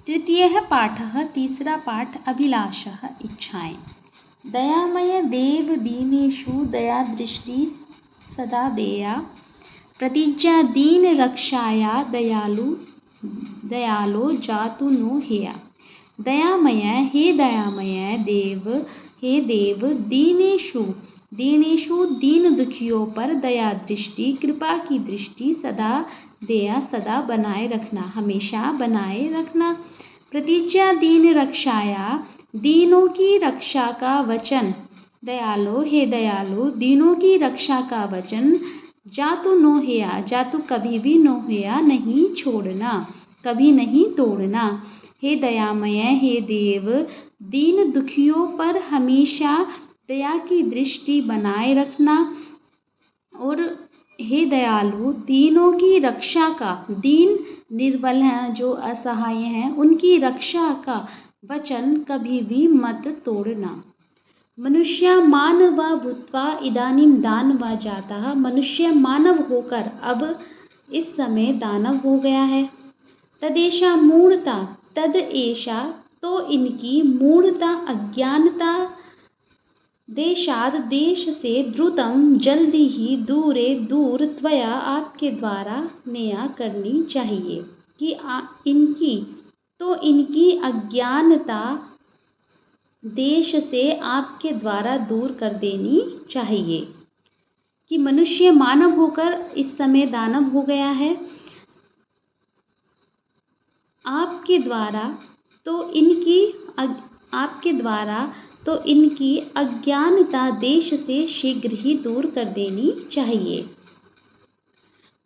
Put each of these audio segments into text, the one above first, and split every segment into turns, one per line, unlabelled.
तृतीयः पाठः, तीसरा पाठ अभिलाषः, इच्छाएं। दयामय देव दीनेषु दयादृष्टि सदा देया, प्रतिज्ञा दीन रक्षाया दयालो जातु नो हेया। दयामय, हे दयामय देव, हे देव, दीनेषु दीन दुखियों पर दया दृष्टि, कृपा की दृष्टि सदा देया, सदा बनाए रखना, हमेशा बनाए रखना। प्रतिज्ञा दीन रक्षाया, दीनों की रक्षा का वचन, दयालो, हे दयालो, दीनों की रक्षा का वचन, जातु नो हेया, जातु कभी भी नो हेया, नहीं छोड़ना, कभी नहीं तोड़ना। हे दयामय, हे देव, दीन दुखियों पर हमेशा दया की दृष्टि बनाए रखना। और हे दयालु, दीनों की रक्षा का, दीन निर्बल हैं, जो असहाय हैं, उनकी रक्षा का वचन कभी भी मत तोड़ना। मनुष्य मानव भूत्वा इदानीं दानव जातः, मनुष्य मानव होकर अब इस समय दानव हो गया है। तदेषा मूढ़ता, तद ऐसा तो इनकी मूढ़ता, अज्ञानता, देशाद देश से, द्रुतम जल्दी ही, दूरे दूर, त्वया आपके द्वारा, नेया करनी चाहिए। कि इनकी अज्ञानता देश से आपके द्वारा दूर कर देनी चाहिए। कि मनुष्य मानव होकर इस समय दानव हो गया है, आपके द्वारा तो इनकी अज्ञानता देश से शीघ्र ही दूर कर देनी चाहिए।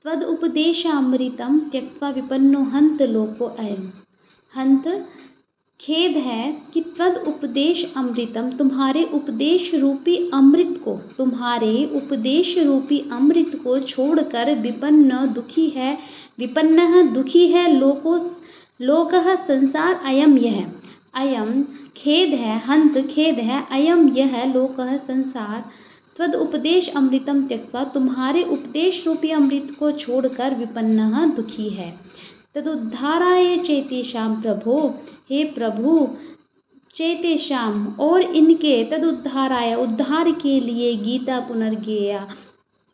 त्वद उपदेशामृतं त्यक्त्वा विपन्नो हन्त लोको अयम्। हन्त, खेद है कि त्वद उपदेश अमृतम, तुम्हारे उपदेश रूपी अमृत को छोड़कर, विपन्न दुखी है लोकः संसार, अयम यह, अयम खेद है, हन्त खेद है, अयम यह, लोकः संसार, त्वद उपदेश अमृतम त्यक्त्वा, तुम्हारे उपदेश रूपी अमृत को छोड़कर, विपन्नः दुखी है। तदुद्धाराय चैतेषां प्रभो, हे प्रभु, चैतेषां और इनके, तदुद्धाराय उद्धार के लिए, गीता पुनर्गेया,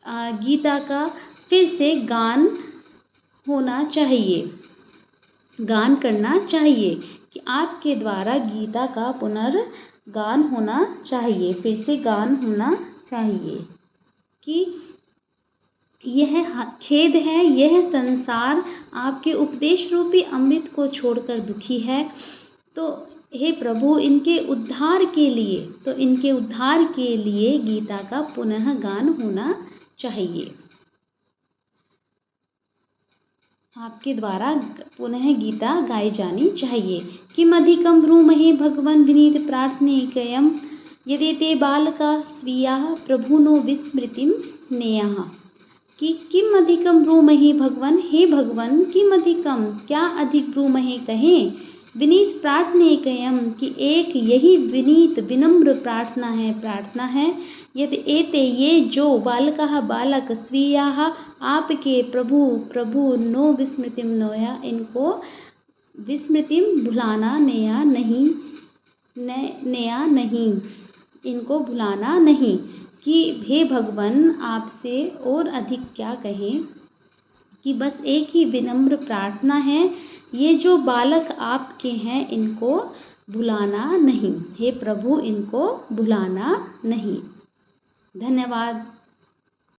गीता का फिर से गान होना चाहिए, गान करना चाहिए। कि आपके द्वारा गीता का पुनर्गान होना चाहिए, फिर से गान होना चाहिए। कि यह खेद है, यह संसार आपके उपदेश रूपी अमृत को छोड़कर दुखी है। तो हे प्रभु, इनके उद्धार के लिए गीता का पुनः गान होना चाहिए, आपके द्वारा पुनः गीता गाई जानी चाहिए। किमधिकं ब्रूमहे भगवन् विनीत प्रार्थनेकयं, यदेते बालका स्वीयाः प्रभुनो विस्मृतिं नेयाः। कि किम अधिकम ब्रूमहे भगवन, हे भगवन, किम अधिकम, क्या अधिक ब्रूमहे कहें, विनीत प्रार्थनेकयम, कि एक यही विनीत विनम्र प्रार्थना है। यदि एते, ये जो, बालकाः बालक, स्वीयाः आपके, प्रभु नो विस्मृतिम नोया, इनको विस्मृतिम भुलाना, नेया नहीं, इनको भुलाना नहीं। कि हे भगवन, आपसे और अधिक क्या कहें, कि बस एक ही विनम्र प्रार्थना है, ये जो बालक आपके हैं, इनको भुलाना नहीं, हे प्रभु, इनको भुलाना नहीं। धन्यवाद।